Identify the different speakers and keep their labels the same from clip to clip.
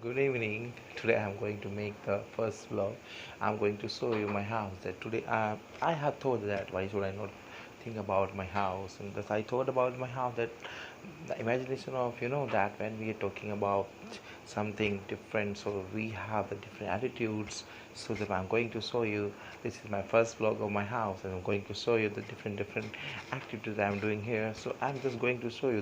Speaker 1: good evening. Today I'm going to make the first vlog. I'm going to show you my house. That today I have thought that why should I not think about my house, and that I thought about my house, that the imagination of that when we are talking about something different, so we have the different attitudes. So that I'm going to show you, this is my first vlog of my house, and I'm going to show you the different activities I'm doing here. So I'm just going to show you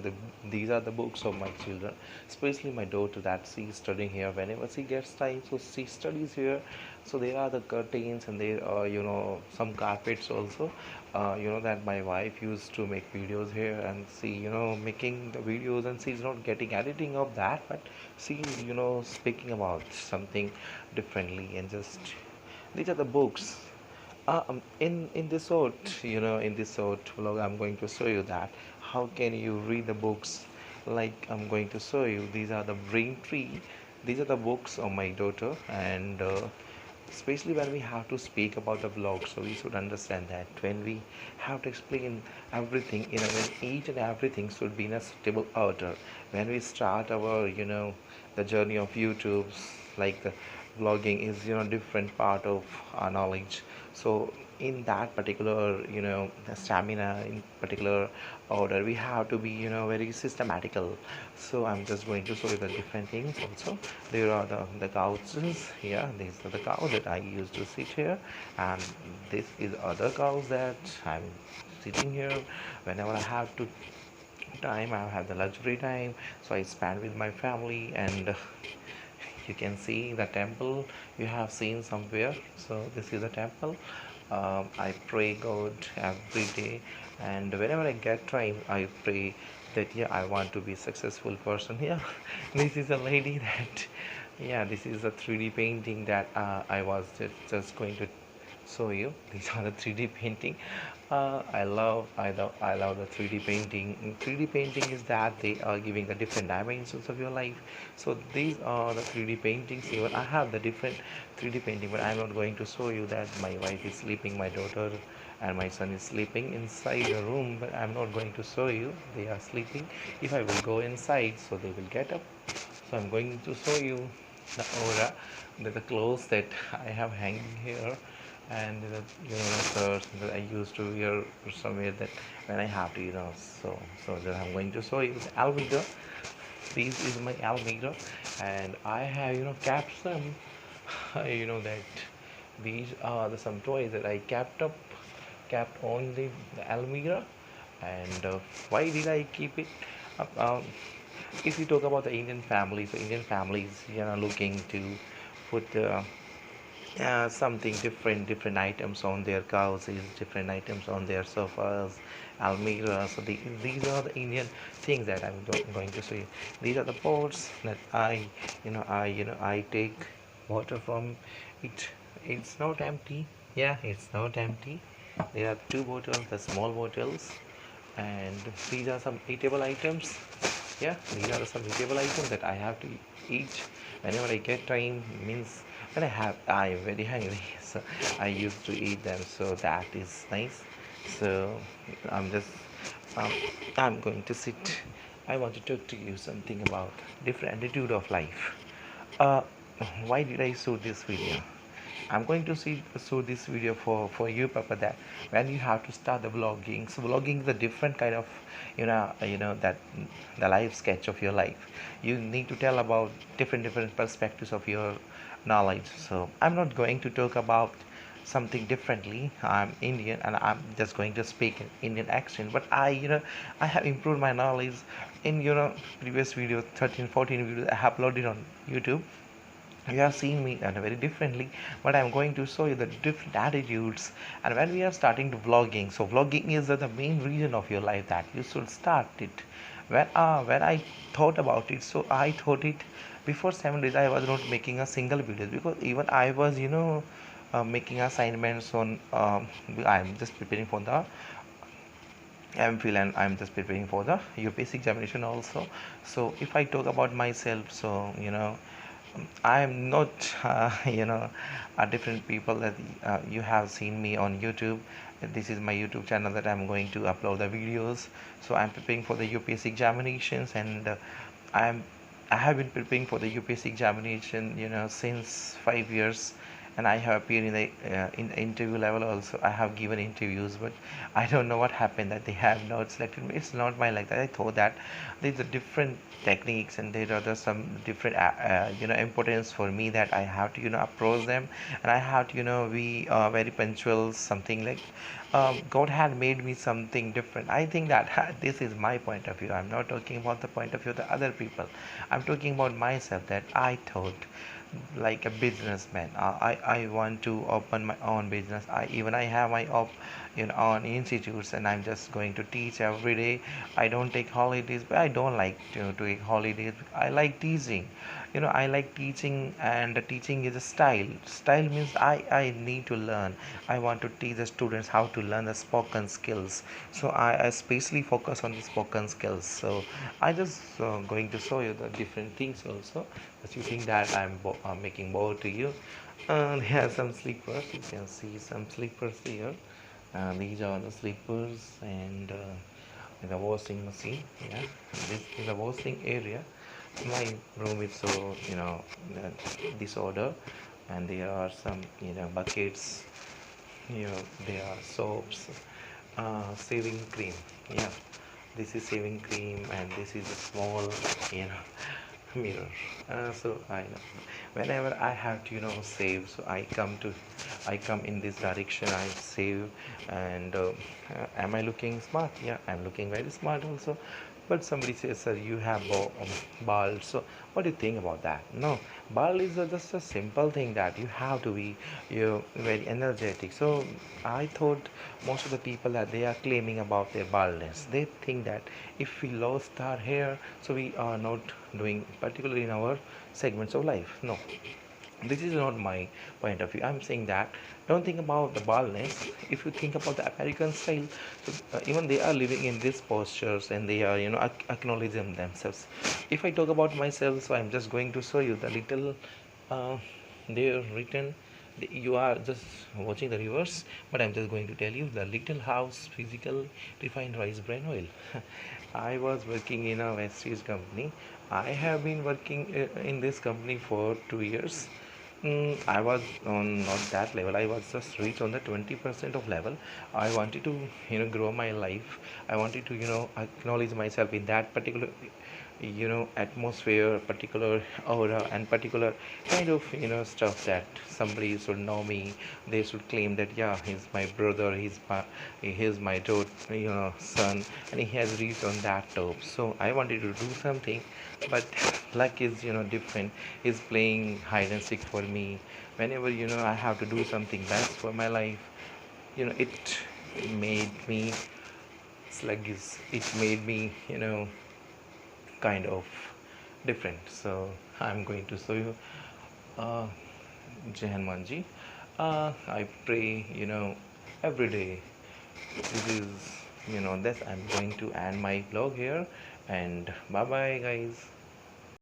Speaker 1: these are the books of my children, especially my daughter, that she's studying here. Whenever she gets time, so she studies here. So there are the curtains, and there are some carpets also. That my wife used to make videos here, and she making the videos, and she's not getting editing of that, but she's speaking about something differently. And just these are the books. In this short vlog, I'm going to show you that how can you read the books. Like, I'm going to show you, these are the brain tree. These are the books of my daughter, and especially when we have to speak about the vlog, so we should understand that when we have to explain everything, when each and everything should be in a suitable order. When we start our the journey of YouTube, like the vlogging is different part of our knowledge. So in that particular stamina, in particular order, we have to be very systematical. So I'm just going to show you the different things also. There are the couches here. These are the cows that I used to sit here, and this is other cows that I'm sitting here whenever I have to time. I have the luxury time, so I spend with my family. And you can see the temple you have seen somewhere. So this is a temple. I pray God every day, and whenever I get time, I pray that I want to be a successful person. This is a lady that this is a 3D painting that I was just going to show you. These are the 3D painting. I love the 3D painting. 3D painting is that they are giving the different dimensions of your life. So these are the 3D paintings. Even I have the different 3D painting, but I'm not going to show you that. My wife is sleeping, my daughter and my son is sleeping inside the room, but I'm not going to show you. They are sleeping. If I will go inside, so they will get up. So I'm going to show you the aura, the clothes that I have hanging here, and the shirts that I used to wear somewhere, that when I have to so that I'm going to show you the alligator. This is my alligator, and I have kept some that these are some toys that I kept on the alligator. And why did I keep it up? If you talk about the Indian families, so Indian families looking to put something different items on their couches, different items on their sofas, almirah. So these are the Indian things that I'm going to show you. These are the pots that I take water from it. It's not empty. It's not empty. There are two bottles, the small bottles, and these are some eatable items. These are some eatable items that I have to eat whenever I get time. Means when I am very hungry, so I used to eat them. So that is nice. So I'm just um, I'm going to sit. I want to talk to you something about different attitude of life. Uh, why did I show this video? I'm going to show this video for you, Papa, that when you have to start the vlogging. So vlogging is a different kind of that the life sketch of your life. You need to tell about different perspectives of your knowledge. So I'm not going to talk about something differently. I'm Indian, and I'm just going to speak in Indian accent. But I have improved my knowledge in previous videos, 13 14 videos I have uploaded on YouTube. You have seen me and very differently, but I'm going to show you the different attitudes. And when we are starting to vlogging, so vlogging is the main reason of your life that you should start it. When I thought about it, so I thought it before 7 days. I was not making a single video, because even I was making assignments on I'm just preparing for the MPhil, and I'm just preparing for the UPSC examination also. So if I talk about myself, so I am not a different people that you have seen me on YouTube. This is my YouTube channel that I'm going to upload the videos. So I'm preparing for the UPSC examinations, and I'm I have been preparing for the UPSC examination, since 5 years, and I have appeared in the interview level also. I have given interviews, but I don't know what happened that they have not selected me. It's not my like that. I thought that there's a different techniques and there are some different importance for me that I have to approach them, and I have to be very punctual, something like God had made me something different. I think that this is my point of view. I'm not talking about the point of view of the other people. I'm talking about myself that I thought like a businessman. I want to open my own business. I have my own institutes, and I'm just going to teach every day. I don't take holidays, but I don't like to take holidays. I like teaching. I like teaching, and the teaching is a style means I need to learn. I want to teach the students how to learn the spoken skills, so I especially focus on the spoken skills. So I just going to show you the different things also, as you think that I'm making bored to you. And here are some sleepers. You can see some sleepers here. These are the sleepers, and the washing machine. Yeah, this is the washing area. My room is so uh, disorder, and there are some buckets. There are soaps, shaving cream. Yeah, this is shaving cream, and this is a small you know mirror. So whenever I have to save, so I come in this direction. I save, and am I looking smart? Yeah, I'm looking very smart also. But somebody says, sir, you have bald. So what do you think about that? No, bald is just a simple thing that you have to be very energetic. So I thought most of the people that they are claiming about their baldness, they think that if we lost our hair, so we are not doing particularly in our segments of life. No, this is not my point of view. I'm saying that don't think about the baldness. If you think about the American style, so, even they are living in these postures, and they are acknowledging themselves. If I talk about myself, so I'm just going to show you the little uh, there written. You are just watching the reverse, but I'm just going to tell you the little house physical refined rice bran oil. I was working in a Westies company. I have been working in this company for 2 years. I was on not that level. I was just reached on the 20% of level. I wanted to grow my life. I wanted to acknowledge myself in that particular atmosphere, particular aura, and particular kind of stuff that somebody should know me. They should claim that yeah, he's my brother, he's my daughter, son, and he has reached on that top. So I wanted to do something, but luck is different. He's playing hide and seek for me. Whenever I have to do something best for my life, it made me sluggish. It made me kind of different. So I'm going to show you uh, Jai Hanumanji. I pray every day. This is this I'm going to end my vlog here, and bye bye guys.